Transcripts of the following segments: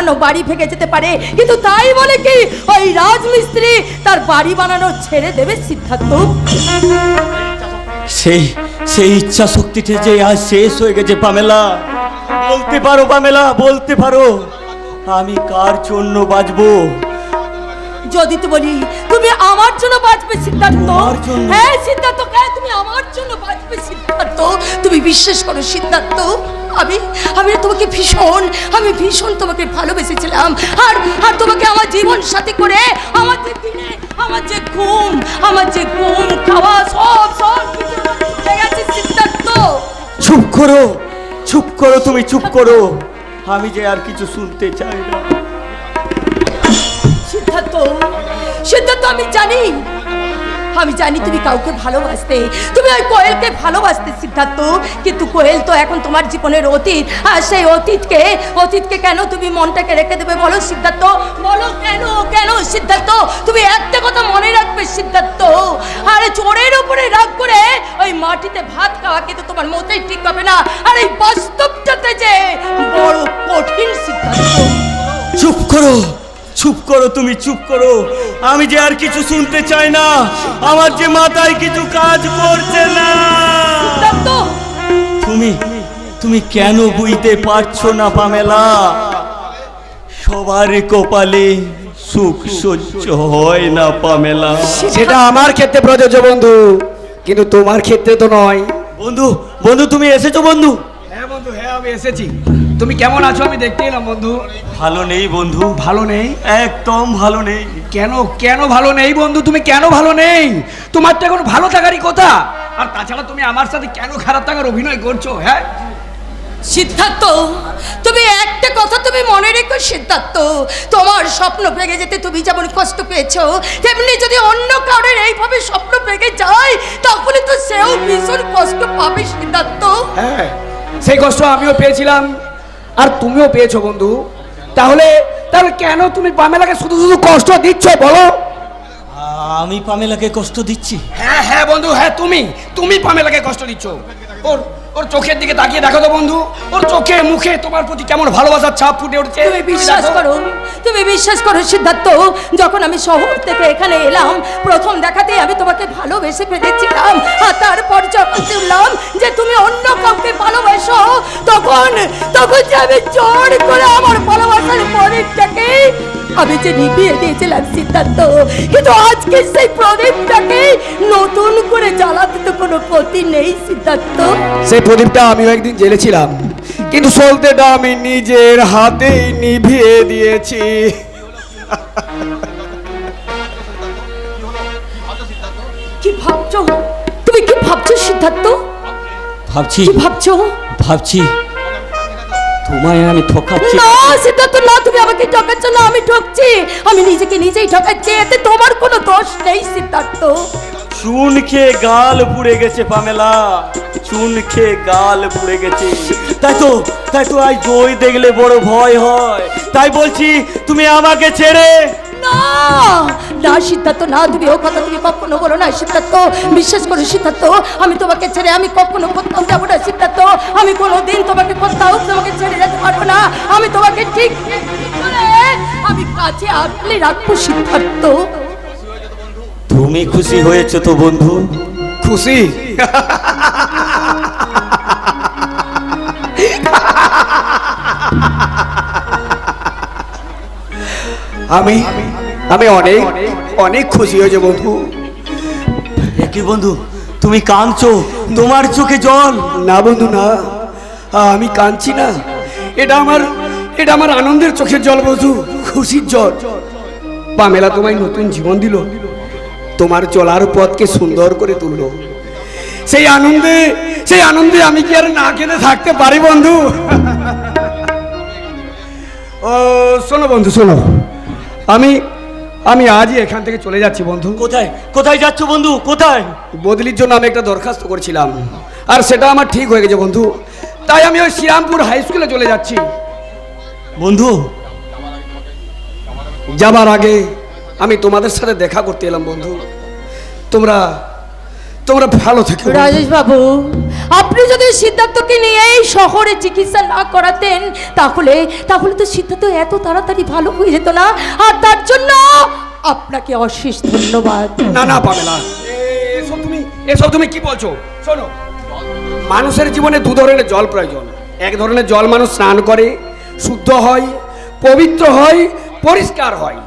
বানানো বাড়ি ভেঙে যেতে পারে, কিন্তু তাই বলে কি ওই রাজমিস্ত্রি তার বাড়ি বানানো ছেড়ে দেবে সিদ্ধার্থ? সেই ইচ্ছা শক্তিটা যে আজ শেষ হয়ে গেছে পামেলা। বলতে পারো পামেলা, বলতে পারো আমি কার জন্য বাঁচবো? যদি তো বলি তুমি আমার জন্য বাঁচবে সিদ্ধার্থ, তোমার জন্য? হ্যাঁ সিদ্ধার্থ, তুমি আমার জন্য বাঁচবে সিদ্ধার্থ। তুমি বিশ্বাস করো সিদ্ধার্থ, আমি তোমাকে ভীষণ তোমাকে ভালোবেসেছিলাম। আর তোমাকে আমার জীবন সাথী করে আমার যে ঘুম খাওয়া সব কিছু চলে গেছে সিদ্ধার্থ। চুপ করো তুমি, চুপ করো। আমি যে আর কিছু শুনতে চাই না। সিদ্ধার্থ, আমি জানি তুমি কাউকে ভালোবাসতে, তুমি ওই কোয়েলকে ভালোবাসতে সিদ্ধার্থ, কিন্তু কোয়েল তো এখন তোমার জীবনের অতীত। আর সেই অতীতকে কেন তুমি মনটাকে রেখে দেবে বলো সিদ্ধার্থ? বলো কেন সিদ্ধার্থ? তুমি একটা কথা মনে রাখবে সিদ্ধার্থ, আর চোরের উপরে রাগ করে ওই মাটিতে ভাত খাওয়া কিন্তু তোমার মোটেই ঠিক হবে না। আর এই বাস্তবটাতে যে বড় কঠিন সিদ্ধার্থ। চুপ করো তুমি, চুপ করো। আমি যে আর কিছু শুনতে চাই না। আমার যে মাথায় কিছু কাজ করছে না। তুমি কেন বুঝতে পারছো না পামেলা? সবার কপালে সুখ সহ্য হয় না পামেলা। সেটা আমার ক্ষেত্রে প্রযোজ্য বন্ধু, কিন্তু তোমার ক্ষেত্রে তো নয়। বন্ধু তুমি এসেছো বন্ধু? হ্যাঁ বন্ধু, হ্যাঁ আমি এসেছি। তুমি কেমন আছো আমি দেখতে এলাম বন্ধু। ভালো নেই বন্ধু। ভালো নেই? একদম ভালো নেই। কেন ভালো নেই বন্ধু? তুমি কেন ভালো নেই? তোমার তো এখন ভালো থাকারই কথা। আর তাছাড়া তুমি আমার সাথে কেন খারাপ থাকার অভিনয় করছো? হ্যাঁ সিদ্ধার্থ, তুমি একটা কথা তুমি মনে রেখো সিদ্ধার্থ, তোমার স্বপ্ন ভেঙে যেতে তুমি যেমন কষ্ট পেয়েছো, তেমনি যদি অন্য কারোর এইভাবে স্বপ্ন ভেঙে যায় তাহলে তো সেও ভীষণ কষ্ট পাবে সিদ্ধার্থ। হ্যাঁ, সেই কষ্ট আমিও পেয়েছিলাম আর তুমিও পেয়েছো বন্ধু। তাহলে কেন তুমি পামেলাকে শুধু কষ্ট দিচ্ছ বলো? আমি পামেলাকে কষ্ট দিচ্ছি? হ্যাঁ বন্ধু, হ্যাঁ তুমি পামেলাকে কষ্ট দিচ্ছ। ওর চোখের দিকে তাকিয়ে দেখো তো বন্ধু, ওর চোখে মুখে তোমার প্রতি কেমন ভালোবাসার ছাপ ফুটে উঠছে। তুমি বিশ্বাস করো সিদ্ধার্থ, যখন আমি শহর থেকে এখানে এলাম প্রথম দেখাতেই আমি তোমাকে ভালোবেসে ফেলেছিলাম। আর তারপর যখন শুনলাম যে তুমি অন্য কাউকে ভালোবাসো, তখন যে আমি জোর করে আমার ভালোবাসার প্রদীপটাকে আমি যে নিভিয়ে দিয়েছিলাম সিদ্ধার্থ, কিন্তু আজকে সেই প্রদীপটাকে নতুন করে জ্বালাতে তো কোনো ক্ষতি নেই সিদ্ধার্থ। সেই প্রদীপটা আমিও একদিন জ্বেলেছিলাম, কিন্তু সলতেটা আমি নিজের হাতেই নিভিয়ে দিয়েছি। কি ভাবছো তুমি? কি ভাবছো সিদ্ধার্থ? ভাবছি তোমায় আমি ঠকাচ্ছি। না সিদ্ধার্থ, না, তুমি আমাকে ঠকাচ্ছ না, আমি ঠকছি। আমি নিজেকে নিজেই ঠকাচ্ছি, এতে তোমার কোনো দোষ নেই সিদ্ধার্থ। চুন খেয়ে গাল পুড়ে গেছে পামেলা, চুন খেয়ে গাল পুড়ে গেছে। তাই তো আজ দই দেখলে বড় ভয় হয়। তাই বলছি তুমি আমাকে ছেড়ে। না সিদ্ধার্থ, না, তুমি ও কথা তুমি কখনো বলো না সিদ্ধার্থ। বিশ্বাস করো সিদ্ধার্থ, আমি তোমাকে ছেড়ে আমি কখনো কোথাও যাবো না সিদ্ধার্থ। আমি কোনোদিন তোমাকে ছেড়ে যেতে পারবো না। আমি তোমাকে ঠিক করে আমি কাছে আঁকলে রাখবো সিদ্ধার্থ। তুমি খুশি হয়েছো তো বন্ধু? খুশি? আমি অনেক খুশি হয়েছে বন্ধু। কি বন্ধু তুমি কাঁদছো? তোমার চোখে জল? না বন্ধু না, আমি কাঁদছি না। এটা আমার আনন্দের চোখের জল বন্ধু, খুশির জল। পামেলা তোমায় নতুন জীবন দিল, তোমার চলার পথকে সুন্দর করে তুললো। সেই আনন্দে আমি কি আর না কেঁদে থাকতে পারি বন্ধু? ও শোনো বন্ধু, শোনো, আমি আজই এখান থেকে চলে যাচ্ছি বন্ধু। কোথায় যাচ্ছ বন্ধু? কোথায়? বদলির জন্য আমি একটা দরখাস্ত করেছিলাম, আর সেটা আমার ঠিক হয়ে গেছে বন্ধু। তাই আমি ওই শ্রীরামপুর হাই স্কুলে চলে যাচ্ছি বন্ধু। যাবার আগে আমি তোমাদের সাথে দেখা করতে এলাম বন্ধু। তোমরা ভালো থেকো। রাজেশ বাবু, আপনি যদি সিদ্ধার্থকে নিয়ে এই শহরে চিকিৎসা না করাতেন তাহলে তাহলে তো সিদ্ধার্থ এত তাড়াতাড়ি ভালো হয়ে যেত না, আর তার জন্য আপনাকে অশেষ ধন্যবাদ। না না পামেলা, এসব তুমি কি বলছো? শোনো, মানুষের জীবনে দু ধরনের জল প্রয়োজন। এক ধরনের জল মানুষ স্নান করে শুদ্ধ হয়, পবিত্র হয়, পরিষ্কার হয়,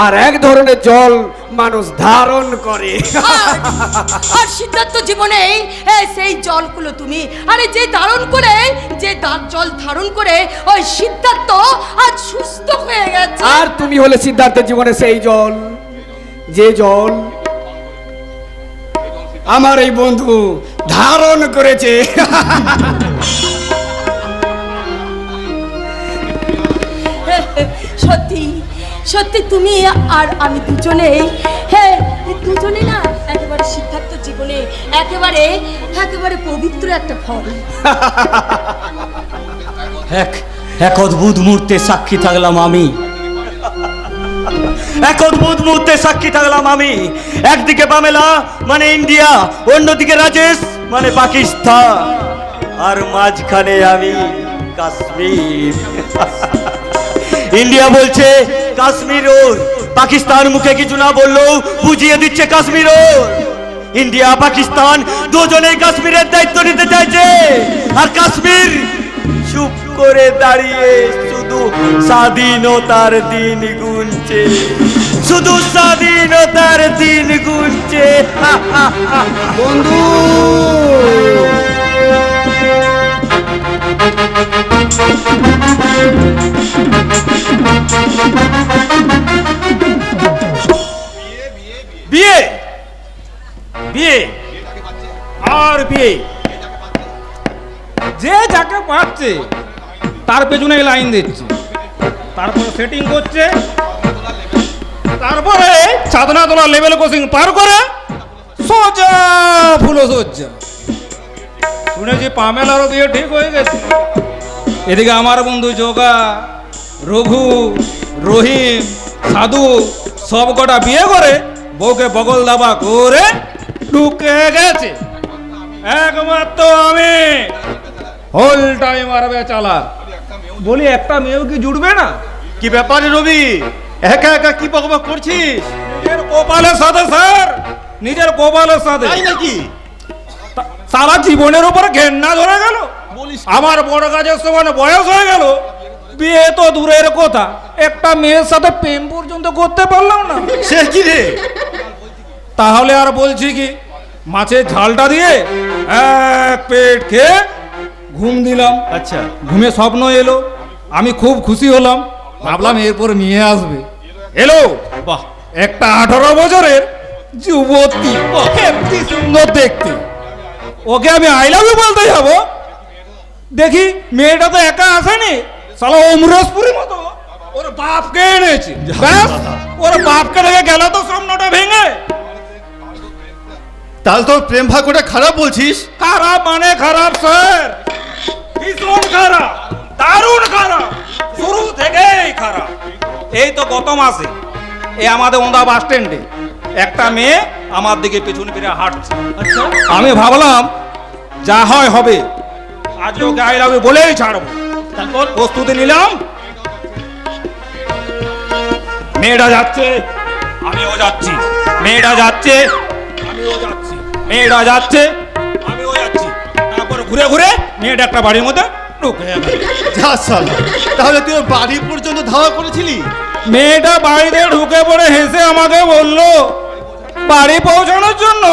আর এক ধরনের জল মানুষ ধারণ করে। আর সিদ্ধার্থ জীবনে সেই জলগুলো তুমি, আরে যে ধারণ করে, যে জল ধারণ করে ওই সিদ্ধার্থ আজ সুস্থ হয়ে গেছে। আর তুমি হলে সিদ্ধার্থের জীবনে সেই জল, যে জল আমার এই বন্ধু ধারণ করেছে। সত্যি সত্যি তুমি আর আমি দুজনেই, হ্যাঁ দুজনে না একেবারে সিদ্ধার্থ জীবনে একেবারে একেবারে পবিত্র একটা ফল। এক অদ্ভুত মুহূর্তে সাক্ষী থাকলাম আমি, এক অদ্ভুত মুহূর্তে সাক্ষী থাকলাম আমি। একদিকে পামেলা মানে ইন্ডিয়া, অন্যদিকে রাজেশ মানে পাকিস্তান, আর মাঝখানে আমি কাশ্মীর। ইন্ডিয়া বলছে কাশ্মীর ওর, পাকিস্তান মুখে কিছু না বললেও বুঝিয়ে দিচ্ছে কাশ্মীর ওর। ইন্ডিয়া পাকিস্তান দুজনেই কাশ্মীরের দায়িত্ব নিতে চাইছে, আর কাশ্মীর চুপ করে দাঁড়িয়ে শুধু স্বাধীনতার দিন গুনছে, শুধু স্বাধীনতার দিন গুনছে। বন্ধু বিয়ে বিয়ে আর বিয়ে, যে যাকে পাচ্ছে তার পেছনে লাইন দিচ্ছে, তারপরে সেটিং করছে, তারপরে চাঁদনা তোলা লেভেল ক্রসিং পার করে সোজা ফুলো সজ্জা। শুনেছি পামেলারও বিয়ে ঠিক হয়ে গেছে। এদিকে আমার বন্ধু যোগা, রঘু, রহিম, সাধু সব কটা বিয়ে করে বউকে বগল দাবা করে ঢুকে গেছে। একমাত্র আমি হোল টাইম মারবে চালা। বলি একটা মেয়েও কি জুড়বে না? কি ব্যাপারে রবি, একা একা কি বকবক করছিস? নিজের কপালের সাথে স্যার, নিজের কপালের সাথে তাই নাকি? সারা জীবনের উপর ঘেন্না ধরে গেল। বলিস কি? আমার বড় কাজের সমান বয়স হয়ে গেল, বিয়ে তো দূরের কথা, একটা মেয়ের সাথে প্রেম পর্যন্ত করতে পারলাম না। সে কি রে? তাহলে আর বলছি কি, মাছের ঝালটা দিয়ে এক পেট খেয়ে ঘুম দিলাম। আচ্ছা, ঘুমে স্বপ্ন এলো, আমি খুব খুশি হলাম, ভাবলাম এরপর মেয়ে আসবে। এলো বাহ, একটা 18 বছরের যুবতী, কি সুন্দর দেখতে। ওকে আমি আই লাভ ইউ বলতে যাবো, দেখি মেয়েটা তো একা আসেনি, সালা অমরেশপুরের মতো ওর বাপকে এনেছে। ব্যাস, ওর বাপকে রেখে গেল তো স্বপ্নটা ভেঙে। তাহলে তোর প্রেম ভাগ্যটা খারাপ বলছিস? খারাপ মানে খারাপ স্যার, ভীষণ খারাপ, দারুণ খারাপ, শুরু থেকেই খারাপ। এই তো গত মাসে এই আমাদের ওন্দা বাস স্ট্যান্ডে একটা মেয়ে আমার দিকে পেছন ফিরে হাঁটছে। আচ্ছা, আমি ভাবলাম যা হয় হবে, আজও গায়ে লাগবে বলেই ছাড়বো। তারপর প্রস্তুতি নিলাম, মেয়েটা যাচ্ছে আমিও যাচ্ছি, মেয়েটা যাচ্ছে আমিও যাচ্ছি, মেয়েটা যাচ্ছে আমিও যাচ্ছি। তারপর ঘুরে ঘুরে মেয়েটা একটা বাড়ির মধ্যে ঢুকে গেল। যা সালা, তাহলে তুই ওর বাড়ি পর্যন্ত ধাওয়া করেছিলি? মেয়েটা বাড়িতে ঢুকে পড়ে হেসে আমাকে বলল, বাড়ি পৌঁছানোর জন্য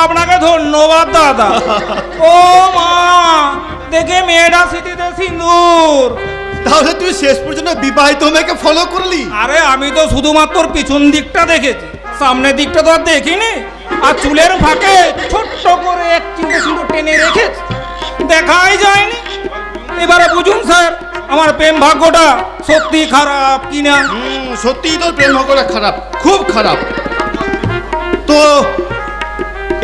আপনাকে ধন্যবাদ দাদা। ও মা, দেখে মেয়েটা স্মৃতিতে সিন্দুর। তাহলে তুই শেষ পর্যন্ত বিবাহিত মেয়েকে ফলো করলি? আরে আমি তো শুধুমাত্র পিছন দিকটা দেখেছি, সামনের দিকটা তো আর দেখিনি। আর চুলের ফাঁকে ছোট্ট করে এক চিমটে সিঁদুর টেনে রেখেছি, দেখাই যায়নি। এবারে বুঝুন স্যার, আমার প্রেম ভাগ্যটা সত্যি খারাপ কিনা। সত্যিই তোর প্রেম ভাগ্যটা খারাপ, খুব খারাপ। তো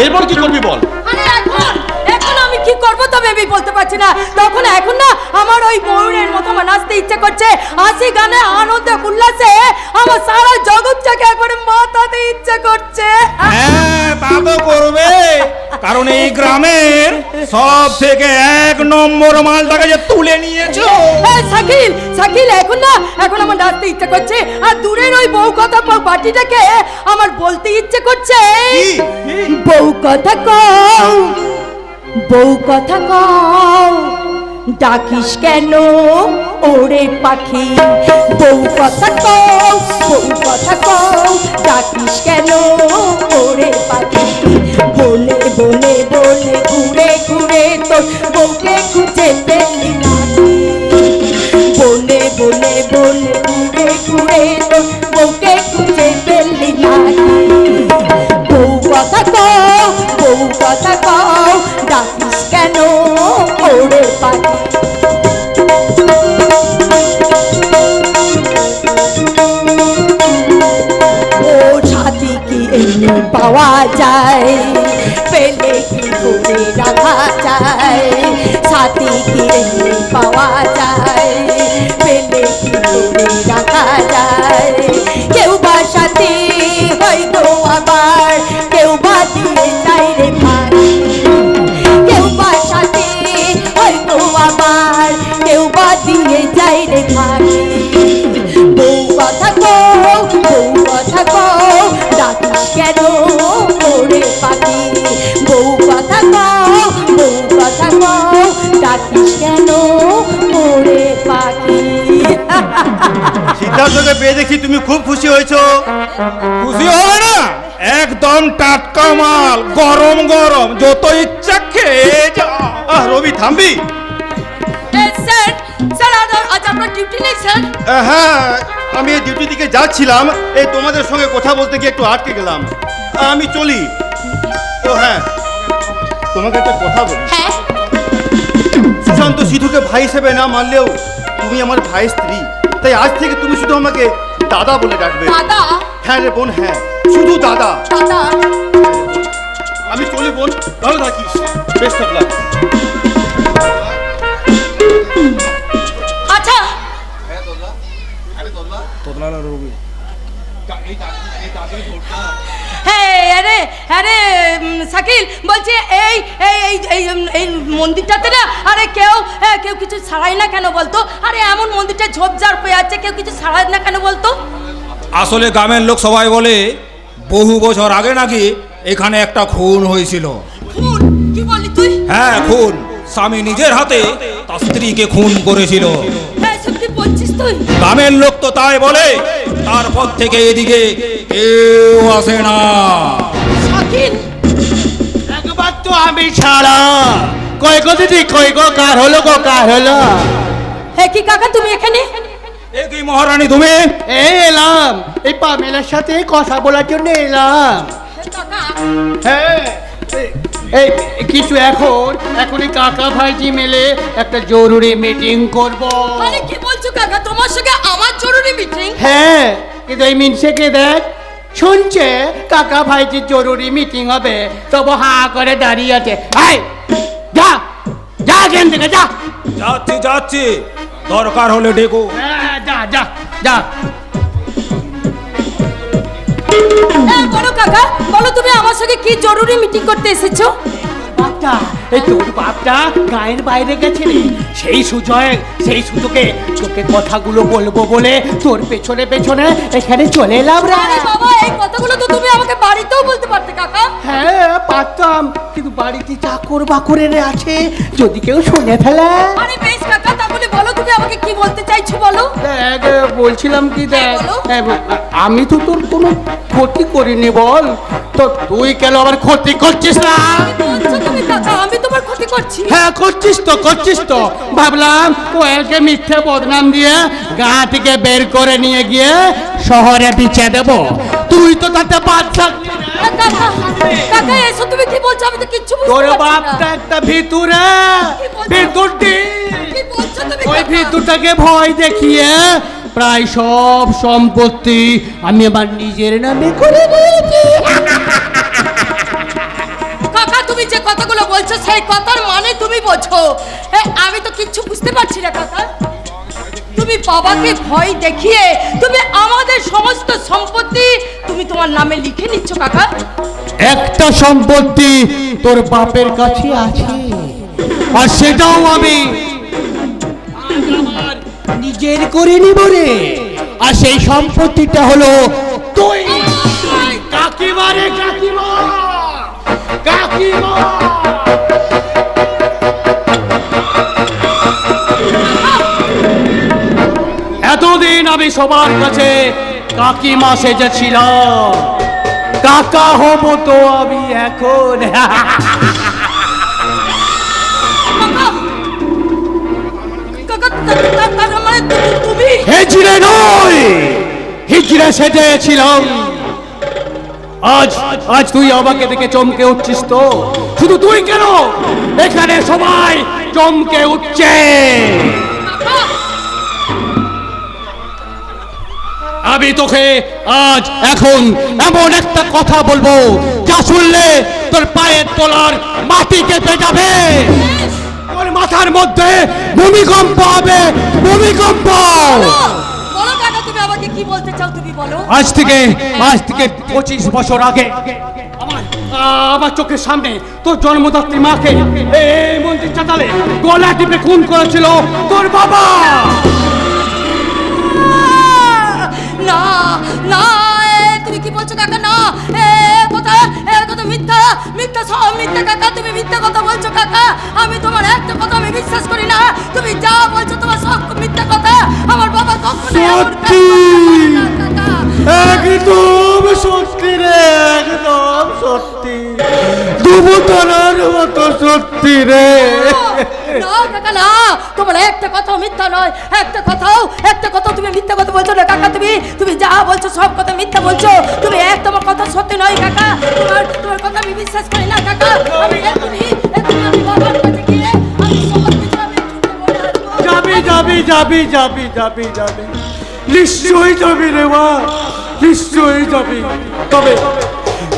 এরপর কি করবি বল? আরে এখন এখন আমি কি করব তো ভেবেই বলতে পারছি না। তখন এখন না আমার ওই ময়ূরের মতো আমার নাচতে ইচ্ছে করছে, হাসি গানে আনন্দে উল্লাসে আমার সারা জগৎটাকে একবারে মাতাতে ইচ্ছে করছে। হ্যাঁ তা তো করবে, কারণ এই গ্রামের সব থেকে 1 নম্বর মালটাকে যে তুলে নিয়েছো। শাকিল শাকিল এখন আমার নাচতে ইচ্ছে করছে, আর দূরের ওই বউ কথা বাটিটাকে আমার বলতে ইচ্ছে করছে। বউ কথা কও, বউ কথা কও, ডাকিস কেন ওরে পাখি? বউ কথা কও, বউ কথা কও, ডাকিস কেন ওরে পাখি? বনে বনে বনে ঘুরে ঘুরে তোর বউকে খুঁজে পেলি নাকি? বনে বনে বনে ঘুরে ঘুরে তোর বউকে খুঁজে পেলি নাকি? বউ কথা কও, বউ কথা কও, ডাকিস কেন ওরে পাখি? ও ছাতি কি এমনি পাওয়া যায়, পেলে কি করে রাখা যায়? ছাতি কি এমনি পাওয়া যায়, পেলে কি করে রাখা যায়? কেউ বা সাথী হয়তো আবার কেউ বা দিয়ে যায় রে ভাই, কেউ বা সাথী হয়তো আবার কেউ বা দিয়ে যায় রে ভাই। বউ কথা কও, বউ কথা কও, ডাকিস কেন ওরে পাখি? বউ কথা কও, বউ কথা কও, ডাকিস কেন ওরে পাখি? সিদ্ধার্থকে পেয়ে দেখি তুমি খুব খুশি হয়েছো। খুশি হবে না? একদম টাটকা মাল, গরম গরম, যত ইচ্ছা খেয়ে যা। রবি থামবি? স্যার স্যার আজ আপনার ডিউটি নেই স্যার? হ্যাঁ, আমি এই ডিউটি দিকে যাচ্ছিলাম, এই তোমাদের সঙ্গে কথা বলতে গিয়ে একটু আটকে গেলাম। আমি চলি। ও হ্যাঁ, তোমাকে একটা কথা বলি। হ্যাঁ সুশান্ত সিধুকে ভাই হিসেবে না মানলেও তুমি আমার ভাইয়ের স্ত্রী, তাই আজ থেকে তুমি শুধু আমাকে দাদা বলে ডাকবে। দাদা? হ্যাঁ রে বোন, হ্যাঁ শুধু দাদা। দাদা আমি চলি বোন, ভালো থাকিস। Best of luck. আচ্ছা হ্যাঁ আরে আরে শাকিল বলছি এই এই এই এই এই মন্দিরটাতে না আরে কেউ কেউ কিছু ছাড়াই না কেন বলতো? আরে এমন মন্দিরটা ঝোপঝাড় হয়ে আছে, কেউ কিছু ছাড়াই না কেন বলতো? আসলে গ্রামের লোক সবাই বলে বহু বছর আগে নাকি এখানে একটা খুন হয়েছিল। খুন? কি বললি তুই? হ্যাঁ খুন, স্বামী নিজের হাতে তার স্ত্রীকে খুন করেছিল। হ্যাঁ সত্যি বলছিস তুই? গ্রামের লোক তো তাই বলে, তারপর থেকে এদিকে কেউ আসে না। শাকিল একবার তো আমি ছাড়া কয় গো দিদি, কয় গো কার হলো গো, কার হলো? হ্যাঁ কি কাকা তুমি এখানে? এ কি মহারানী তুমি? এই এলাম, এই পামেলার সাথে কথা বলার জন্য এলাম। কাকা হ্যাঁ এই কিছু এখন এই কাকা ভাইজি মিলে একটা জরুরি মিটিং করব। মানে কি বলছো কাকা, তোমার সঙ্গে আমার জরুরি মিটিং? হ্যাঁ কিন্তু এই মিনসেকে দেখ, শুনছে কাকা ভাইজির জরুরি মিটিং হবে, তবু হা করে দাঁড়িয়ে আছে। এই যা যা এখান থেকে যা। যাচ্ছি যাচ্ছি, দরকার হলে ডেকো। হ্যাঁ, যা যা যা। বলো কাকা, বলো তুমি আমার সঙ্গে কি জরুরি মিটিং করতে এসেছো? বাপটা, এই তোর বাপটা গায়ের বাইরে গেছে রে, সেই সুযোগে তোকে কথাগুলো বলবো বলে তোর পেছনে পেছনে এখানে চলে এলাম রে। আরে বাবা, এই কথাগুলো তো তুমি আমাকে বাড়িতেও বলতে পারতে কাকা। হ্যাঁ পারতাম, কিন্তু বাড়িতে চাকর বাকরের আছে, যদি কেউ শুনে ফেলে। আরে বেশ কাকা, তাহলে বলো তুমি আমাকে কি বলতে চাইছো বলো। দেখ বলছিলাম কি, দেখ বলো। আমি তো তোর কোনো ক্ষতি করিনি বল, তো তুই কেন আবার ক্ষতি করছিস না? কি বলছো তুমি কাকা, আমি তোমার ক্ষতি করছি? হ্যাঁ করছিস তো ভাবলাম কোয়েলকে মিথ্যে বদনাম দিয়ে গা থেকে বের করে নিয়ে গিয়ে শহরে বিছে দেব, তুই তো তাতে বাদ থাকলি না। কাকা কাকা এসো, তুমি কি বলছো? আমি তো কিচ্ছু বুঝতে তোর পারছি বাপটা না। একটা ভিতুরে, কি বলছো? ভিতুরটি, কি বলছো তুমি ওই কাকা? ভিতুরটাকে ভয় দেখিয়ে প্রায় সব সম্পত্তি আমি আমার নিজের নামে করে নিয়েছি। কাকা তুমি যে কথাগুলো বলছো সেই কথার মানে তুমি বোঝো? আমি তো কিচ্ছু বুঝতে পারছি না কাকা। তুমি বাবাকে ভয় দেখিয়ে তুমি আমাদের সমস্ত সম্পত্তি তুমি তোমার নামে লিখে নিচ্ছ কাকা? একটা সম্পত্তি তোর বাপের কাছে আছে, আর সেটাও আমি আমার নিজের করে নিব রে। আর সেই সম্পত্তিটা হলো তুই। কাকিমা রে কাকিমা, কাকিমা। এতদিন আমি সবার কাছে কাকিমা সেজেছিলাম, কাকা হব তো আমি এখন। কাকা, তার মানে তুমি হিজড়ে নয়, হিজড়ে সেজেছিলাম। আজ আজ তুই আমাকে দেখে চমকে উঠছিস তো? শুধু তুই কেন, এখানে সবাই চমকে উঠছে। আমি তোকে আজ এখন এমন একটা কথা বলবো যা শুনলে তোর পায়ের তলার মাটি কেঁপে যাবে, তোর মাথার মধ্যে ভূমিকম্প হবে, ভূমিকম্প। বলো কাকা, তুমি আমাকে কি বলতে চাও তুমি বলো। আজ থেকে 25 বছর আগে আমার চোখের সামনে তোর জন্মদাত্রী মাকে এই মন্দির চাতালে গলা টিপে খুন করেছিল তোর বাবা। না না, তুমি কি বলছো কাকা? না, কথা মিথ্যা, মিথ্যা, সব মিথ্যা কাকা। তুমি মিথ্যা কথা বলছো কাকা। আমি তোমার একটা কথা আমি বিশ্বাস করি না। তুমি যা বলছো তোমার সব মিথ্যা কথা। আমার বাবা কখনো এমন কাজ করতে পারে না, কাকা। একদম সত্যি রে, একদম সত্যি, দুবতলার মতো সত্যি রে। না কাকা না, তোমার একটা কথাও মিথ্যা নয়। একটা কথাও তুমি মিথ্যা কথা বলছো না কাকা। তুমি যা বলছো সব কথা মিথ্যা বলছো। তুমি তোমার কথা সত্যি নয় কাকা। তোমার কথা আমি বিশ্বাস করি না কাকা। আমি এখনই আমি বাবার কাছে গিয়ে আমি সব কিছু আমি বলে আসবো। যাবি নিশ্চয়ই যাবি রে মা, নিশ্চয়ই যাবি।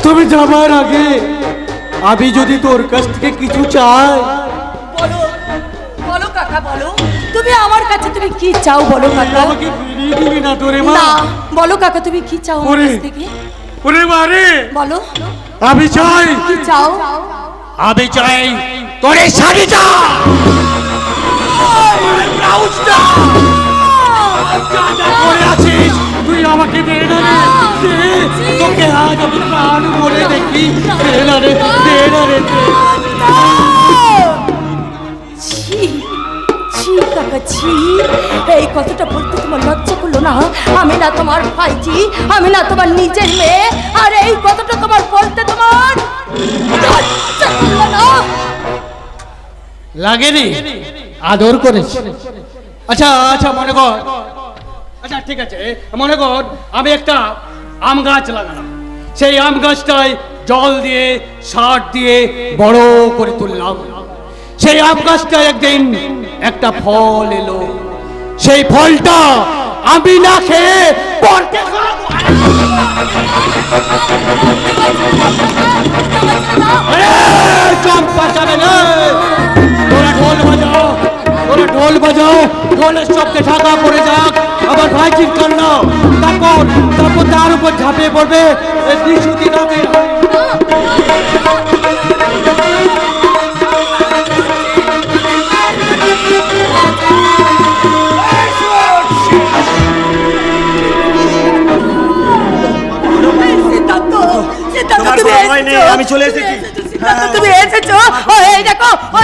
তবে যাবার আগে আমি যদি তোর কাছ থেকে কিছু চাই। বলো বলো কাকা, বলো তুমি আমার কাছে তুমি কি চাও? বলো কাকা। আমাকে ফিরিয়ে দিবি না তোরে মা? না, বলো কাকা তুমি কি চাও আমার কাছ থেকে? ওরে মা রে, বলো আমি চাই, কি চাও? আমি চাই তোর এই শাড়িটা, ব্লাউজটা পরে আছিস তুই আমাকে দে না রে, দে। তোকে আজ আমি প্রাণ ভরে দেখি, দে না রে, দে না রে, দে। ছি ছি কাকা ছি, এই কথাটা বলতে তোমার লজ্জা করলো না? আমি না তোমার ভাইজি, আমি না তোমার নিজের মেয়ে, আর এই কথাটা তোমার বলতে তোমার লজ্জা করলো না? লাগেনি, আদর করেছে। আচ্ছা মনে কর, আচ্ছা ঠিক আছে, মনে কর আমি একটা আম গাছ লাগালাম, সেই আম গাছটায় জল দিয়ে সার দিয়ে বড় করে তুললাম। সেই আম গাছটায় একদিন একটা ফল এলো, সেই ফলটা আমি না খেয়ে পরকে খাবো। চম্পা যাবে না, তোরা ঢোল বাজাও, ঢোলের শব্দে ঢাকা পড়ে যাক আমার ভাইজির কান্না। তারপর তার উপর ঝাঁপিয়ে পড়বে নিশুতি নামে। আমি চলে এসেছি। তুমি এসেছো? ওই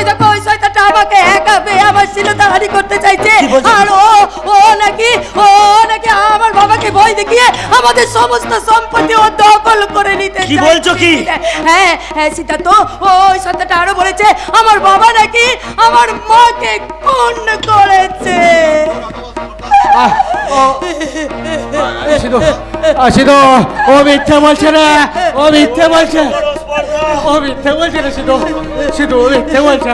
দেখো ওই শয়তানটা আমাকে একা পেয়ে আমার শিলতাহারি করতে চাইছে। আর ও নাকি আমার বাবাকে ভয় দেখিয়ে আমাদের সমস্ত সম্পত্তি ও দখল করে নিতে চাইছে। কি বলছো কি? হ্যাঁ সিদ্ধার্থ, ওই শয়তানটা আরো বলেছে আমার বাবা নাকি আমার মাকে খুন করেছে। ও মিথ্যে বলছে রে, ও মিথ্যে বলছে রে, শুধু ও মিথ্যে বলছে।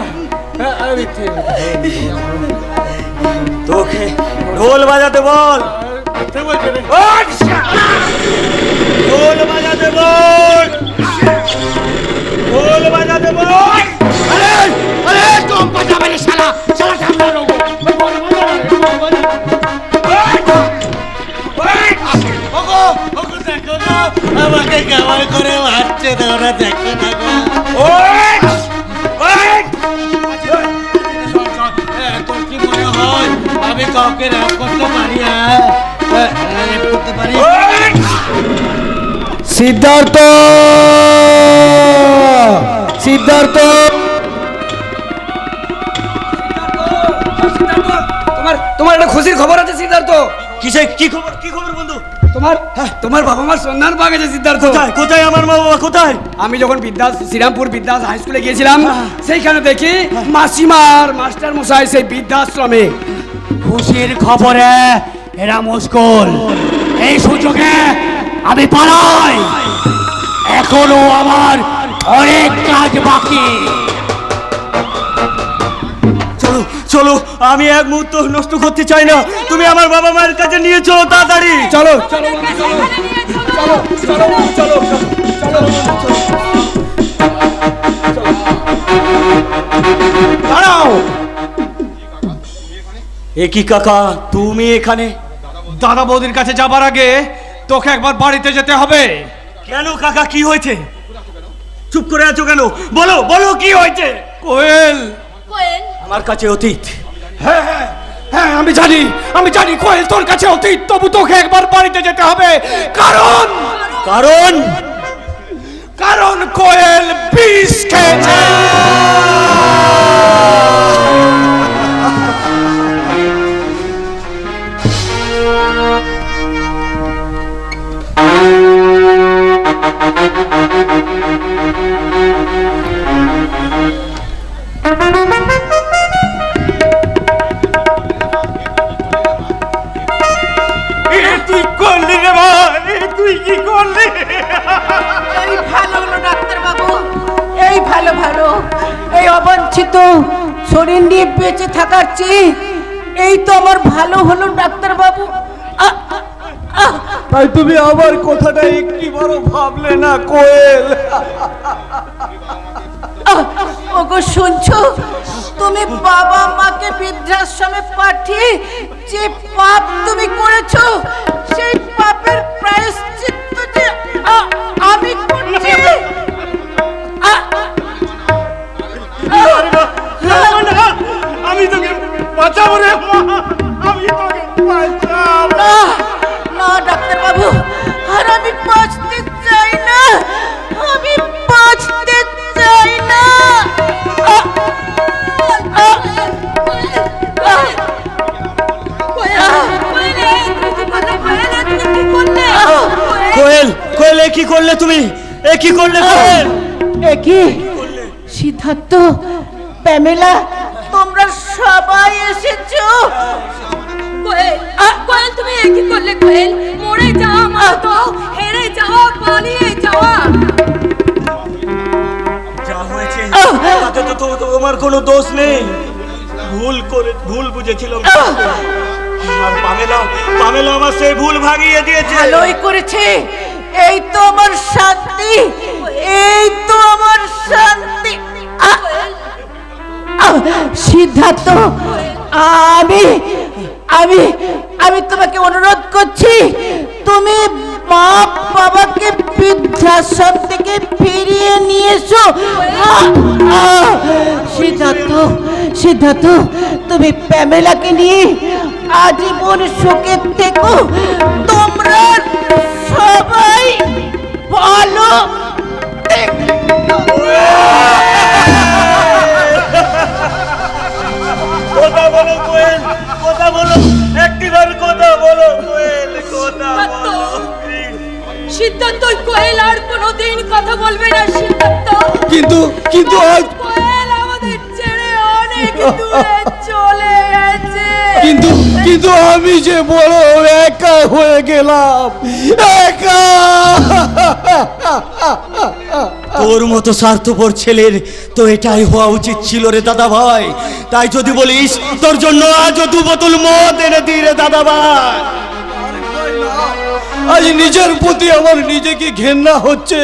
তোকে ঢোল বাজাতে বল, ঢোল বাজাতে বল, ঢোল বাজাতে বল। আরে চম্পা যাবে না, শালা ঠান্ডা লোক। ওগো ওগো দেখো গো আমাকে কেমন করে মারছে তোমরা দেখো না গো তোর কি মনে হয় আমি কাউকে রাগ করতে পারি? করতে পারি? সিদ্ধার্থ, সিদ্ধার্থ, তোমার তোমার একটা খুশির খবর আছে সিদ্ধার্থ। কিসে কি খবর? কি খবর বন্ধু? তোমার বাবা মার সন্ধান পাওয়া গেছে সিদ্ধার্থ। কোথায় কোথায় আমার মা বাবা কোথায়? আমি যখন শ্রীরামপুর বিদ্যাস হাই স্কুলে গিয়েছিলাম সেইখানে দেখি মাসিমার মাস্টার মশাই সেই বৃদ্ধাশ্রমে। খুশির খবরে এরা মুশকুল, এই সুযোগে আমি পালাই। এখনো আমার অনেক কাজ বাকি। চলো চলো, আমি এক মুহূর্ত নষ্ট করতে চাই না। তুমি আমার বাবা মায়ের কাছে নিয়ে চলো তাড়াতাড়ি। চলো চলো চলো চলো চলো চলো। দাঁড়াও। এ কি কাকা, তুমি এখানে? দাদা বৌদির কাছে যাবার আগে তোকে একবার বাড়িতে যেতে হবে। কেন কাকা, কি হয়েছে? চুপ করে আছো কেন? বলো বলো, কি হয়েছে? কোয়েল, কোয়েল, আমার কাছে অতীত। হ্যাঁ হ্যাঁ হ্যাঁ, আমি জানি কোয়েল তোর কাছে অতীত, তবু তোকে একবার বাড়িতে যেতে হবে। কারণ কারণ কারণ কোয়েল বিষ খেয়েছে। তুই করলি রে ভাই, তুই কি করলি? এই ভালো হলো ডাক্তার বাবু, এই ভালো ভালো, এই অবাঞ্ছিত শরীর নিয়ে বেঁচে থাকার চেয়ে এই তো আমার ভালো হলো ডাক্তার বাবু। তাই তুমি আমার কথাটা একটি বড় ভাবলে না কোয়েল? ওগো শুনছো, তুমি বাবা মাকে বৃদ্ধাশ্রমে পাঠিয়ে যে পাপ তুমি করেছো, সেই পাপের প্রায়শ্চিত্ত যে আমি করছি। আমি তোকে বাঁচাবো রে মা, আমি তোকে বাঁচাবো। না না ডাক্তার বাবু, আর আমি বাঁচতে চাই না, আমি বাঁচতে চাই না। কোয়েল, কোয়েল, এ কি করলে তুমি? এ কি করলে কোয়েল? কি সিদ্ধার্থ, প্যামেলা, তোমরা সবাই এসেছো? কোয়েল, কোয়েল, তুমি কি করলে? কোয়েল, মরে যাওয়া মতো, হেরে যাওয়া, পালিয়ে যাওয়া। যা হয়েছে তাতে তো তোমার কোনো দোষ নেই। ভুল বুঝেছিলাম। আর পামেলা আমার সেই ভুল ভাঙিয়ে দিয়েছে। ভালোই করেছে। এই তো আমার শান্তি, এই তো আমার শান্তি। সিদ্ধার্থ, আমি আমি আমি তোমাকে অনুরোধ করছি, তুমি মা বাবাকে বৃদ্ধাশ্রম থেকে ফিরিয়ে নিয়ে এসো। সিদ্ধার্থ, সিদ্ধার্থ, তুমি প্যামেলাকে নিয়ে আজীবন সুখে থেকো। তোমরা সবাই ভালো কথা বলো কোয়েল, কথা বলো, একটিবার কথা বলো কোয়েল, কথা বলো। সিদ্ধার্থ, কোয়েল আর কোনোদিন কথা বলবে না। সিদ্ধার্থ, কিন্তু কিন্তু আজ কোয়েল আমাদের ছেড়ে অনেক দূরে চলে গেছে। কিন্তু কিন্তু আমি যে বড় একা হয়ে গেলাম, একা। তোর মতো স্বার্থপর ছেলের তো এটাই হওয়া উচিত ছিল রে দাদা ভাই। তাই যদি বলিস, তোর জন্য আজও 2 বোতল মদ এনে দিই রে দাদা ভাই। আজ নিজের প্রতি আমার নিজেকে ঘেন্না হচ্ছে।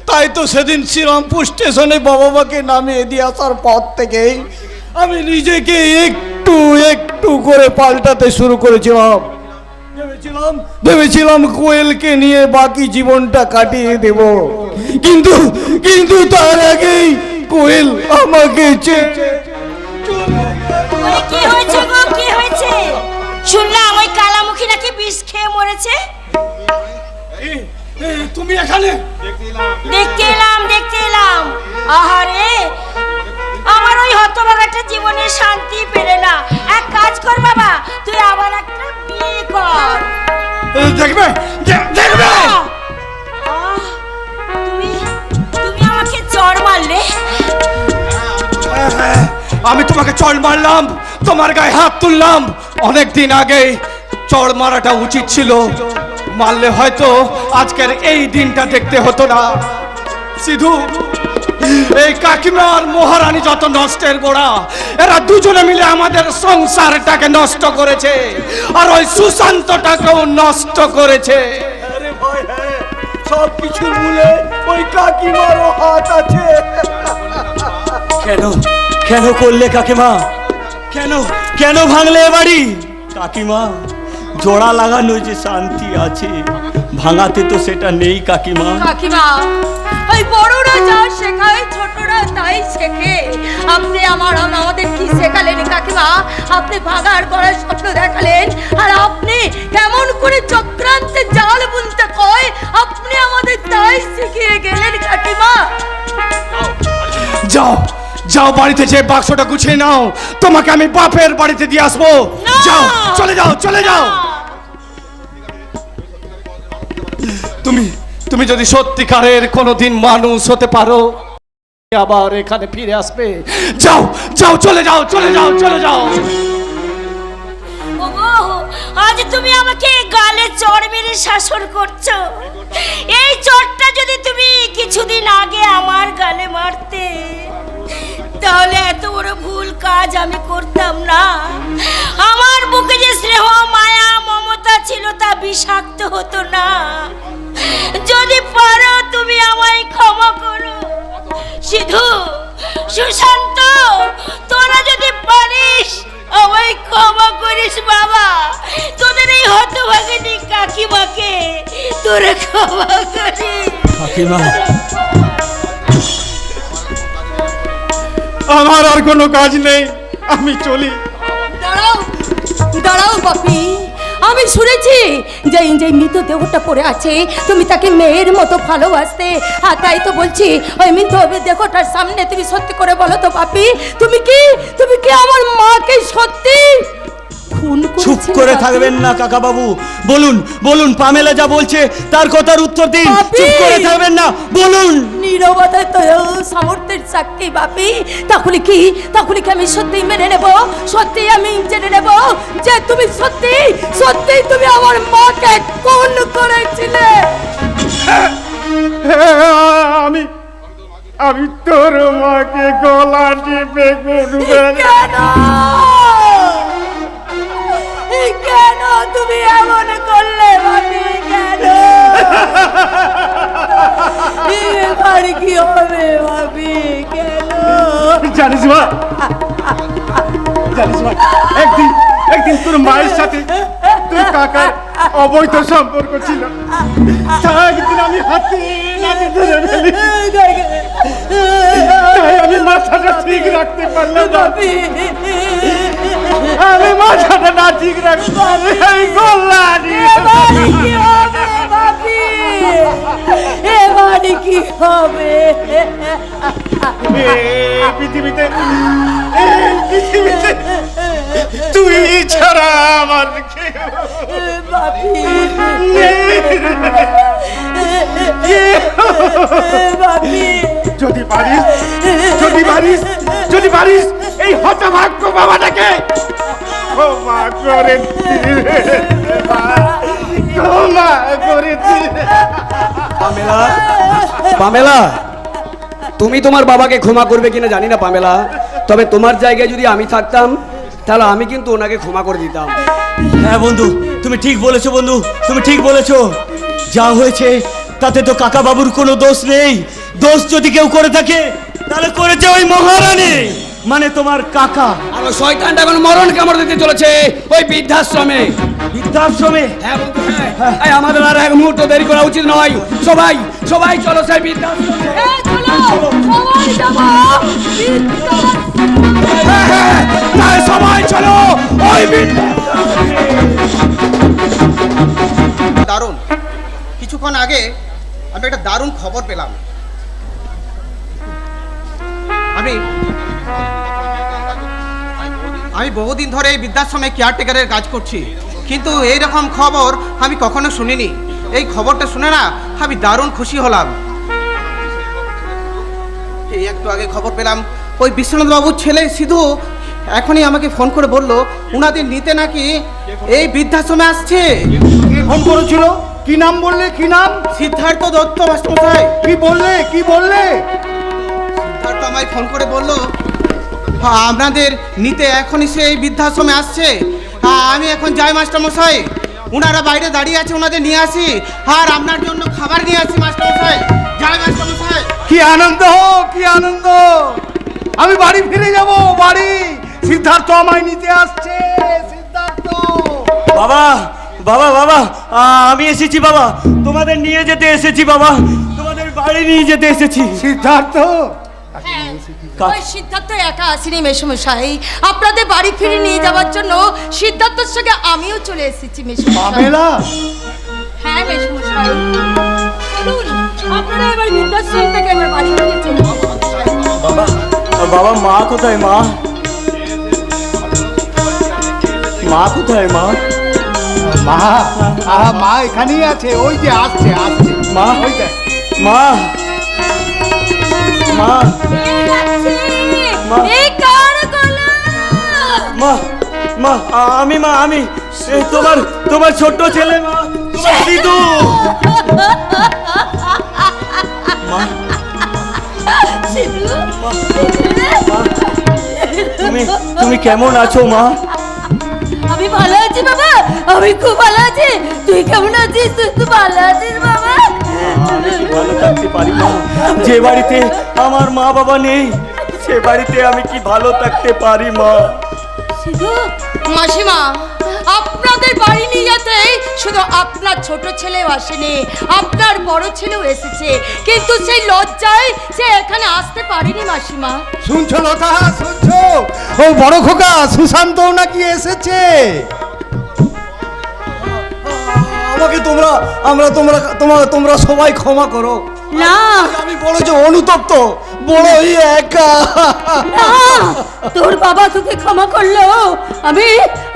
তাই তো সেদিন শ্রীরামপুর স্টেশনে বাবা মাকে নামিয়ে দিয়ে আসার পর থেকেই আমি নিজেকে একটু একটু করে পাল্টাতে শুরু করেছিলাম। ভেবেছিলাম কোয়েলকে নিয়ে বাকি জীবনটা কাটিয়ে দেব, কিন্তু কিন্তু তার আগেই কোয়েল আমাকে ওরে কি হয়েছে গো, কি হয়েছে? শুনলাম ওই কালামুখী নাকি বিষ খেয়ে মরেছে। তুমি এখানে? দেখতে এলাম। আহারে, আমার ওই হতভাগাটা জীবনে শান্তি পেলে না। এক কাজ কর বাবা, তুই আবার একটা বিয়ে কর। দেখবে দেখবে তুমি আমাকে চড় মারলে। আমি তোমাকে চড় মারলাম, তোমার গায়ে হাত তুললাম। অনেক দিন আগে চড় মারাটা উচিত ছিল, মারলে হয়তো আজকের এই দিনটা দেখতে হতো না। সিধু, এই কাকিমা আর মহারানী যত নষ্টের গোড়া, এরা দুজনে মিলে আমাদের সংসারটাকে নষ্ট করেছে, আর ওই সুশান্তটাকেও নষ্ট করেছে। আরে ভাই, হ্যাঁ, সব কিছুর মূলে ওই কাকিমারও হাত আছে। কেন কেন করলে কাকিমা? কেন কেন ভাঙলে এ বাড়ি? কাকিমা, জোড়া লাগানো যে শান্তি আছে, ভাঙাতে তো সেটা নেই কাকিমা। কাকিমা, ওই বড়রা যা শেখায় ছোটরা তাই শেখে। আপনি আমাদের কি শেখালেন কাকিমা? আপনি ভাগার করার স্বপ্ন দেখালেন, আর আপনি কেমন করে চক্রান্তে জাল বুনতে কয় আপনি আমাদের তাই শিখিয়ে গেলেন কাকিমা। যাও যাও, বাড়িতে যে বাক্সটা গুছিয়ে নাও, তোমাকে আমি বাপের বাড়িতে দিয়ে আসবো। যাও, চলে যাও, চলে যাও। তুমি যদি সত্যিকারের কোনোদিন মানুষ হতে পারো, আবার এখানে ফিরে আসবে। যাও যাও, চলে যাও, চলে যাও, চলে যাও। ওগো, আজ তুমি আমাকে গালে চড় মেরে শাসন করছো। এই চড়টা যদি তুমি কিছুদিন আগে আমার গালে মারতে, তাহলে এত বড় ভুল কাজ আমি করতাম না। আমার বুকে যে স্নেহ মায়া মমতা ছিল তা বিষাক্ত হতো না। যদি পারো তুমি আমায় ক্ষমা করো। সিধু, সুশান্ত, তোরা যদি পারিস আমায় ক্ষমা করিস বাবা। তোদের এই হতভাগিনী কাকিমাকে তোরা ক্ষমা করিস। কাকিমা, আমার আর কোনো কাজ নেই, আমি চলি। দাঁড়াও দাঁড়াও বাপি, আমি শুনেছি যে যে মৃত দেহটা পড়ে আছে তুমি তাকে মেয়ের মতো ভালোবাসতে, আর তাই তো বলছি ওই মৃত দেহটার সামনে তুমি সত্যি করে বলো তো বাপি, তুমি কি আমার মাকে সত্যি খুন করেছিলে? চুপ করে বাপি? থাকবেন না কাকা বাবু, বলুন বলুন, পামেলা যা বলছে তার কথার উত্তর দিন। বাপি! চুপ করে থাকবেন না, বলুন। নীরবতা তো সামর্থ্যের সাক্ষী বাপি। তাহলে কি আমি সত্যি মেনে নেব, সত্যি আমি জেনে নেব যে তুমি সত্যি তুমি আমার মাকে খুন করেছিলে। আমি তোর মাকে গলা টিপে কেন কেন তুমি এমন করলে বাপি? কেন? এবার কি হবে বাপি? কেন? জানিস মা, একদিন তোর মায়ের সাথে তোর কাকার অবৈধ সম্পর্ক ছিল। একদিন আমি হাতে নাতে ধরে ফেলি, তাই আমি মাথাটা ঠিক রাখতে পারলাম না। আমি মাথাটা না ঠিক রাখতে পারলে আমি গলা কি হবে বাপি? এবার কি হবে? পৃথিবীতে তুই ছাড়া আমার বাপি যদি পারিস এই হতভাগ্য বাবাটাকে ক্ষমা করে পামেলা, পামেলা, তুমি তোমার বাবাকে ক্ষমা করবে কিনা জানি না পামেলা, তবে তোমার জায়গায় যদি আমি থাকতাম তাহলে আমি কিন্তু ওনাকে ক্ষমা করে দিতাম। হ্যাঁ বন্ধু, তুমি ঠিক বলেছো বন্ধু, তুমি ঠিক বলেছো। যা হয়েছে তাতে তো কাকা বাবুর কোনো দোষ নেই। দোষ যদি কেউ করে থাকে তাহলে করেছে ওই মহারানী, মানে তোমার কাকা। আর ওই শয়তানটা এখন মরণ কামড় দিতে চলেছে ওই বৃদ্ধাশ্রমে। বৃদ্ধাশ্রমে? হ্যাঁ বন্ধু, হ্যাঁ। এই আমাদের আর এক মুহূর্ত দেরি করা উচিত নয়। সবাই সবাই চলো সেই বৃদ্ধাশ্রমে। সবাই যাবো হ্যাঁ, হ্যাঁ, তাই সবাই চলো ওই বৃদ্ধাশ্রমে। দারুণ, কিছুক্ষণ আগে আমি একটা দারুণ খবর পেলাম। আমি বহুদিন ধরে এই বৃদ্ধাশ্রমে কেয়ারটেকারের কাজ করছি, কিন্তু এই রকম খবর আমি কখনো শুনিনি। এই খবরটা শুনে না আমি দারুণ খুশি হলাম। এই একটু আগে খবর পেলাম ওই বিশ্বনাথ বাবুর ছেলে সিধু এখনই আমাকে ফোন করে বলল উনাদের নিতে নাকি এই বৃদ্ধাশ্রমে আসছে। কে ফোন করেছিল? কি নাম বললে? কি নাম? সিদ্ধার্থ দত্ত মাস্টারমশাই। কি বললে? কি বললে? সিদ্ধার্থ আমায় ফোন করে বলল আপনাদের নিতে এখনই সে এই বৃদ্ধাশ্রমে আসছে। আমি এখন যাই মাস্টারমশাই, ওনারা বাইরে দাঁড়িয়ে আছে, ওনাদের নিয়ে আসি আর আপনার জন্য খাবার নিয়ে আসি মাস্টারমশাই। যাই মাস্টারমশাই। কি আনন্দ, কি আনন্দ! আমি বাড়ি ফিরে যাব, বাড়ি। সিদ্ধার্থ আমায় নিতে আসছে। সিদ্ধার্থ! বাবা বাবা বাবা, আমি এসেছি বাবা, তোমাদের নিয়ে যেতে এসেছি বাবা, তোমাদের বাড়ি নিয়ে যেতে এসেছি। সিদ্ধার্থ! ওই সিদ্ধার্থ একা আসেনি মেসমশাই, আপনাদের বাড়ি ফিরে নিয়ে যাওয়ার জন্য সিদ্ধার্থর সঙ্গে আমিও চলে এসেছি মেসমশাই। পামেলা! হ্যাঁ মেসমশাই, চলুন আপনারা এবার বৃদ্ধাশ্রম থেকে এবার বাড়ি ফিরে চলুন। বাবা বাবা, মা কোথায়? মা মা কোথায়? মা মা, মা এখানেই আছে, ওই যে আসছে আসছে। মা, ওই দেখ। মা মা মা মা মা, আমি এই তোমার ছোট্ট ছেলে মা, তোমার সিধু। মা, তুমি কেমন আছো মা? আমি ভালো আছি বাবা, আমি খুব ভালো আছি। তুই কেমন আছিস? তুই তো ভালো আছিস বাবা? আমি কি ভালো থাকতে পারি মা? যে বাড়িতে আমার মা বাবা নেই, সে বাড়িতে আমি কি ভালো থাকতে পারি মা? সিধু, মাসিমা, আপনাদের বাড়ি নিয়ে যেতে শুধু আপনার ছোট ছেলেও আসেনি, আপনার বড় ছেলেও এসেছে, কিন্তু সেই লজ্জায় সে এখানে আসতে পারেনি মাসিমা। শুনছো লতা, শুনছো? ও বড় খোকা সুশান্ত নাকি এসেছে। আমাকে তোমরা সবাই ক্ষমা করো। না আমি বড় যে অনুতপ্ত, বড়ই একা। না, তোর বাবা তোকে ক্ষমা করলো,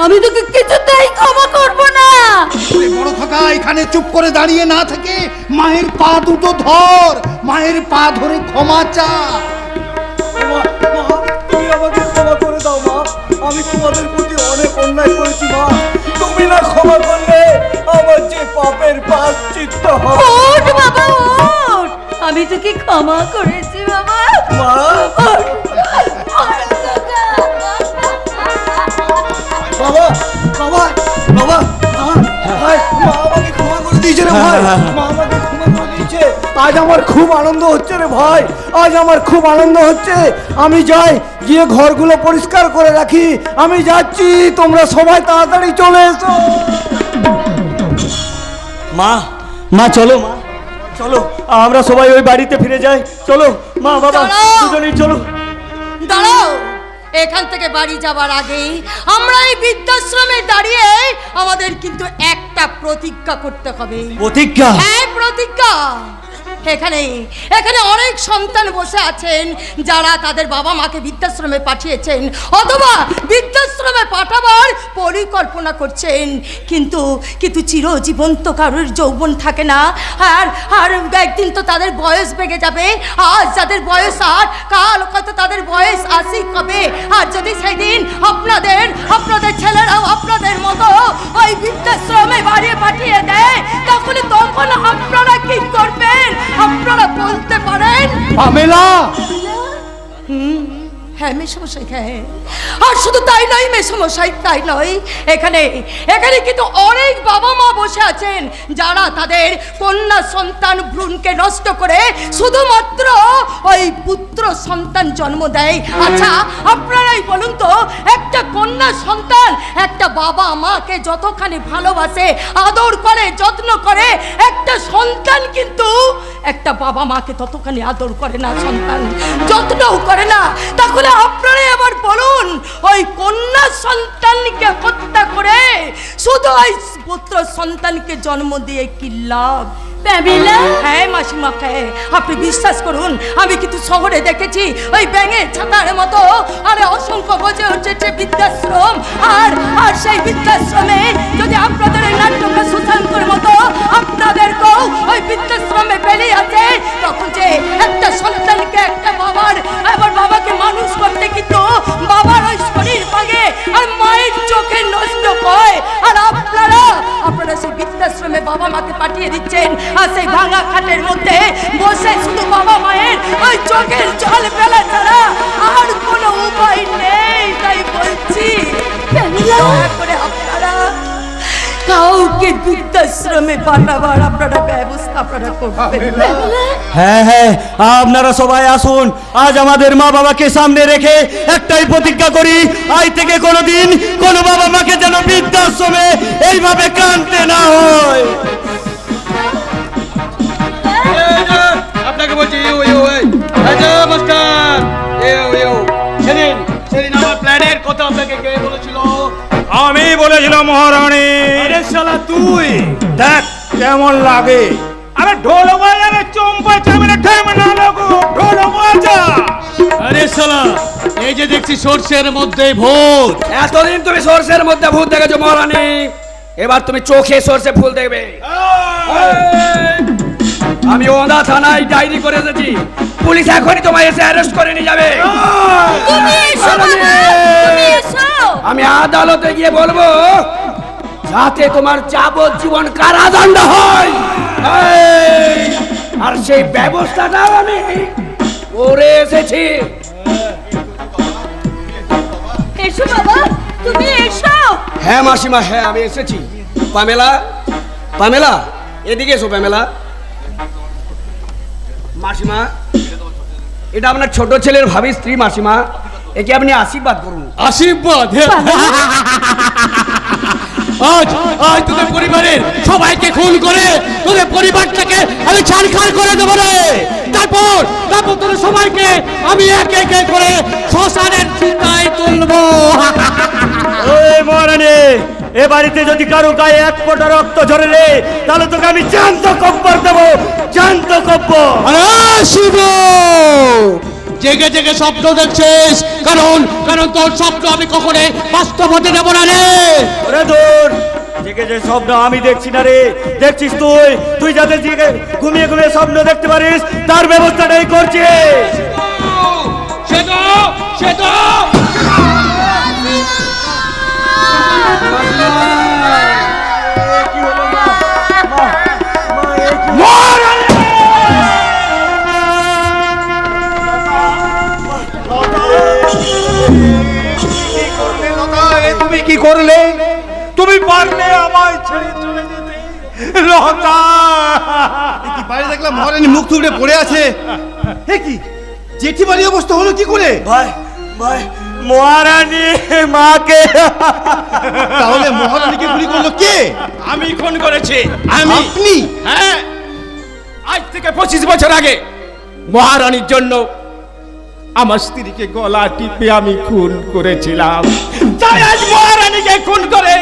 আমি তোকে কিছুতেই ক্ষমা করব না। ওরে বড় খোকা, এখানে চুপ করে দাঁড়িয়ে না থেকে মায়ের পা দুটো ধর, মায়ের পা ধরে ক্ষমা চা। তুমি আমাকে ক্ষমা করে দাও মা, আমি তোমাদের প্রতি অনেক অন্যায় করেছি মা। তুমি না ক্ষমা করলে আমার যে পাপের প্রায়শ্চিত্ত হবে। ওঠ বাবা ওঠ, আমি তোকে ক্ষমা করেছি বাবা। মা, ওঠ, ওঠ তোকে। বাবা বাবা বাবা, ভাই, মা আমাকে ক্ষমা করে দিয়েছে রে ভাই, মা আমাকে ক্ষমা করে দিয়েছে। আজ আমার খুব আনন্দ হচ্ছে রে ভাই, আজ আমার খুব আনন্দ হচ্ছে। আমি যাই, গিয়ে ঘরগুলো পরিষ্কার করে রাখি। আমি যাচ্ছি, তোমরা সবাই তাড়াতাড়ি চলে এসো। মা চলো, মা চলো, আমরা সবাই ওই বাড়িতে ফিরে যাই। চলো মা বাবা, চলো। দুজনেই চলো। দাঁড়াও, এখান থেকে বাড়ি যাবার আগেই আমরা এই বৃদ্ধাশ্রমে দাঁড়িয়ে আমাদের কিন্তু একটা প্রতিজ্ঞা করতে হবে। প্রতিজ্ঞা? হ্যাঁ, প্রতিজ্ঞা। এখানে অনেক সন্তান বসে আছেন যারা তাদের বাবা মাকে বৃদ্ধাশ্রমে পাঠিয়েছেন অথবা বৃদ্ধাশ্রমে পাঠাবার পরিকল্পনা করছেন, কিন্তু চিরজীবন তো কারোর যৌবন থাকে না, আর একদিন তো তাদের বয়স বেড়ে যাবে। আজ যাদের বয়স 8, কাল হয়তো তাদের বয়স 80 হবে। আর যদি সেদিন আপনাদের ছেলেরাও আপনাদের মতো ওই বৃদ্ধাশ্রমে বাড়িয়ে পাঠিয়ে দেয়, তখন আপনারা কি করবেন? আপনারা বলতে পারেন? পামেলা! হ্যাঁ মেসমশাই, হ্যাঁ। আর শুধু তাই নয় মেসমশাই, তাই নয়, এখানে এখানে কিন্তু অনেক বাবা মা বসে আছেন যারা তাদের কন্যা সন্তান ভ্রূণকে নষ্ট করে শুধুমাত্র ওই পুত্র সন্তান জন্ম দেয়। আচ্ছা আপনারাই বলুন তো, একটা কন্যা সন্তান একটা বাবা মাকে যতখানি ভালোবাসে, আদর করে, যত্ন করে, একটা সন্তান কিন্তু একটা বাবা মাকে ততখানি আদর করে না, সন্তান যত্নও করে না। তাহলে আপনারাই আবার বলুন, ওই কন্যা সন্তানকে হত্যা করে শুধু ওই পুত্র সন্তানকে জন্ম দিয়ে কি লাভ? হ্যাঁ মাসিমাকে আপনি বিশ্বাস করুন, আমি কিন্তু শহরে দেখেছি ওই ব্যাঙের ছাতার মতো আরে অসংখ্য গজে উঠেছে বৃদ্ধাশ্রম। আর আর সেই বৃদ্ধাশ্রমে যদি আপনাদের এই নাট্যকা সুশান্তর মতো আপনাদেরকেও ওই বৃদ্ধাশ্রমে বেরিয়ে আছে, তখন যে একটা সন্তানকে একটা বাবাকে মানুষ করতে কিন্তু বাবার ওই শরীর ভাঙে আর মায়ের চোখে নষ্ট হয়। আর আপনারা সেই বৃদ্ধাশ্রমে বাবা মাকে পাঠিয়ে দিচ্ছেন, আর সেই ভাঙা খাটের মধ্যে বসে শুধু বাবা মায়ের ওই চোখের জল ফেলা ছাড়া আর কোনো উপায় নেই। তাই বলছি দয়া করে আপনারা কাউকে বৃদ্ধাশ্রমে পাঠাবার আপনারা ব্যবস্থা করবেন। হ্যাঁ হ্যাঁ, আপনারা সবাই আসুন, আজ আমাদের মা বাবাকে সামনে রেখে একটাই প্রতিজ্ঞা করি, আজ থেকে কোনোদিন কোনো বাবা মাকে যেন বৃদ্ধাশ্রমে এইভাবে কাঁদতে না হয়। আপনাকে বলছি মাস্টার, সেদিন আমার প্ল্যানের কথা আপনাকে কে বলেছিল? আমি বলেছিলাম মহারানী। আরে শালা তুই দেখ কেমন লাগে। আরে ঢোল বাজারে চম্পা চামড়া ঠেম না লাগো, ঢোল বাজা। আরে শালা এই যে দেখছি সর্ষের মধ্যে ভূত। এতদিন তুমি সর্ষের মধ্যে ভূত দেখেছো মহারানী, এবার তুমি চোখে সর্ষে ফুল দেখবে। আমি ওদা থানায় ডায়েরি করে এসেছি, পুলিশ এখনই তোমায় এসে অ্যারেস্ট করে নিয়ে যাবে। তুমি এসো বাবা, তুমি এসো। আমি আদালতে গিয়ে বলবো যাতে তোমার যাবজ্জীবন কারাদণ্ড হয়, আর সেই ব্যবস্থাটাও আমি করে এসেছি। এসো বাবা, তুমি এসো। হ্যাঁ মাসিমা, হ্যাঁ আমি এসেছি। পামেলা এদিকে এসো। পামেলা, মাসিমা এটা আপনার ছোট ছেলের ভাবি স্ত্রী মাসিমা, একে আপনি আশীর্বাদ করুন। আশীর্বাদ? আজ আজ তোদের পরিবারের সবাইকে খুন করে তোদের পরিবারটাকে আমি ছাড়খাড় করে দেবো রে। তারপর তোদের সবাইকে আমি একে একে করে শ্মশানের চিতায় তুলবো। ওই মহারানী, এ বাড়িতে যদি কারো গায়ে এক ফোঁটা রক্ত ঝরে রে, তাহলে তোকে আমি জ্যান্ত কব্বর দেবো, জ্যান্ত কব্বর। আরে শিব, জেগে জেগে স্বপ্ন দেখছিস, কারণ তোর স্বপ্ন আমি কখনো বাস্তব হতে দেবো না রে। ওরে দূর, জেগে যে স্বপ্ন আমি দেখছি না রে, দেখছিস তুই যাতে জেগে ঘুমিয়ে ঘুমিয়ে স্বপ্ন দেখতে পারিস তার ব্যবস্থাটাই করছি। তুমি কি করলে? তুমি পারলে আমায় ছেড়ে চলে যেতে। লতা, কি বাইরে দেখলাম মহারানী মুখ থুবড়ে পড়ে আছে। হে কি জেঠি বাড়ি অবস্থা হলো কি করে? ভাই ভাই, মহারানী মাকে। তাহলে মহারানীকে গুলি করলো কে? আমি খুন করেছি। আপনি? হ্যাঁ, আজ থেকে 25 বছর আগে মহারানীর জন্য আমার স্ত্রীকে গলা টিপে আমি খুন করেছিলাম। তাই আজ মহারানীকে খুন করে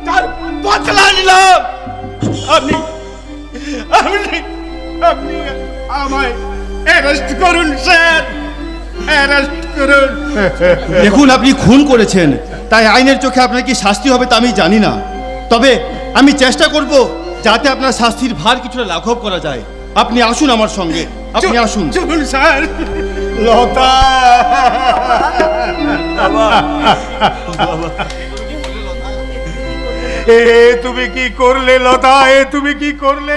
তার বদলা নিলাম। আপনি আমায় অ্যারেস্ট করুন স্যার, অ্যারেস্ট করুন। দেখুন আপনি খুন করেছেন, তাই আইনের চোখে আপনার কি শাস্তি হবে তা আমি জানি না, তবে আমি চেষ্টা করব যাতে আপনার শাস্তির ভার কিছুটা লাঘব করা যায়। আপনি আসুন আমার সঙ্গে, আপনি আসুন। চলুন স্যার। লতা, তুমি কি করলে লতা? তুমি কি করলে?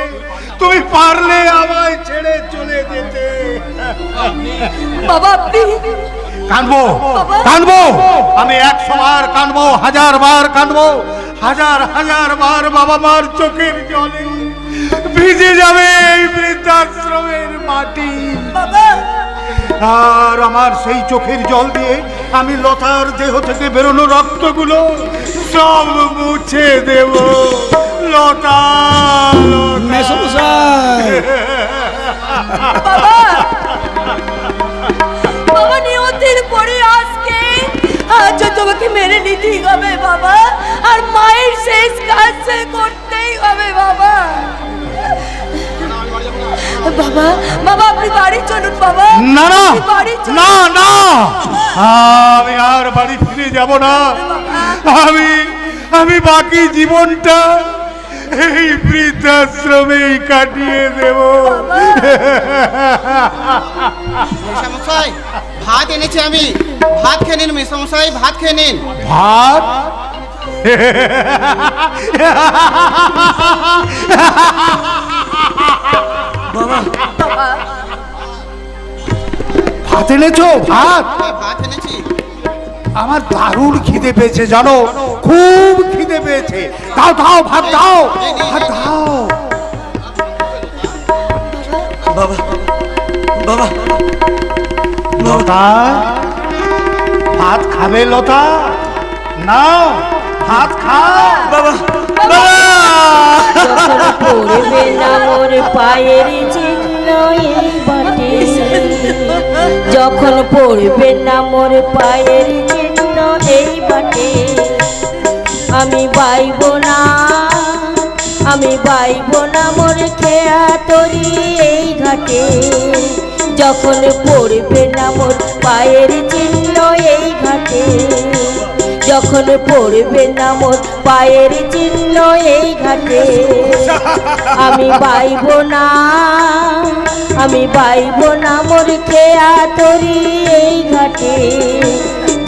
তুমি পারলে আমায় ছেড়ে চলে যেতে। বাবা কাঁদবো বাবা। কাঁদবো আমি 100 বার কাঁদবো, 1000 বার কাঁদবো, হাজার হাজার বার বাবা মার চোখের জলে ভিজে যাবে এই বৃদ্ধাশ্রমের মাটি। বাবা আর আমার সেই চোখের জল দিয়ে আমি লতার দেহ থেকে বেরোনো রক্তগুলো সব মুছে দেব। লতা মেসমশাই বাবা বাবা নিয়তির পরে আজকে আজ তোমাকে মেরে নিতেই হবে বাবা, আর মায়ের শেষ কাজ করতেই হবে বাবা। বাবা বাবা আপনি বাড়ি চলুন বাবা। না না আপনি বাড়ি চলুন। না না, আমি আর বাড়ি ফিরে যাব না। আমি বাকি জীবনটা এই বৃদ্ধাশ্রমেই কাটিয়ে দেব। মেসামশাই ভাত এনেছি আমি, ভাত খেয়ে নিন মেসামশাই, ভাত খেয়ে নিন। ভাত ভাত এনেছো? ভাত ভাত এনেছি। আমার দারুণ খিদে পেয়েছে জানো, খুব খিদে পেয়েছে। দাও দাও ভাত দাও, ভাত দাও। বাবা বাবা লতা ভাত খাবে? লতা নাও ভাত খাও। বাবা বাবা পড়বে না মোর পায়ের চিহ্ন এই বাটে, যখন পড়বে না মোর পায়ের চিহ্ন এই বাটে, আমি বাইব না, আমি বাইব না মোর খেয়া তরি এই ঘাটে, যখন পড়বে না মোর পায়ের চিহ্ন এই ঘাটে, যখন পড়বে না মোর পায়ের চিহ্ন এই ঘাটে, আমি বাইব না, আমি বাইব না মোর খেয়া তরি এই ঘাটে,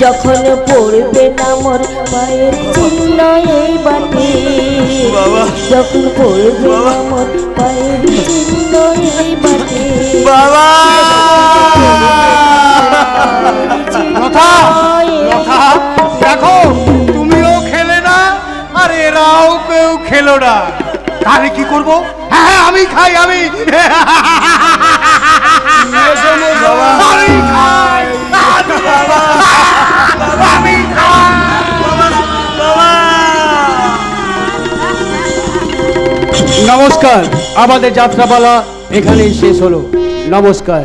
যখন পড়বে না মোর পায়ের চিহ্ন এই বাটে, বাবা। যখন পড়বে না মোর পায়ের চিহ্ন এই বাটে, বাবা লতা লতা দেখো তুমিও খেলে না আর এরাও কেউ খেলো না, তাহলে কি করবো? হ্যাঁ হ্যাঁ আমি খাই, আমি আমি খাই, আমি খাই। নমস্কার, আমাদের যাত্রাপালা এখানেই শেষ হলো। নমস্কার।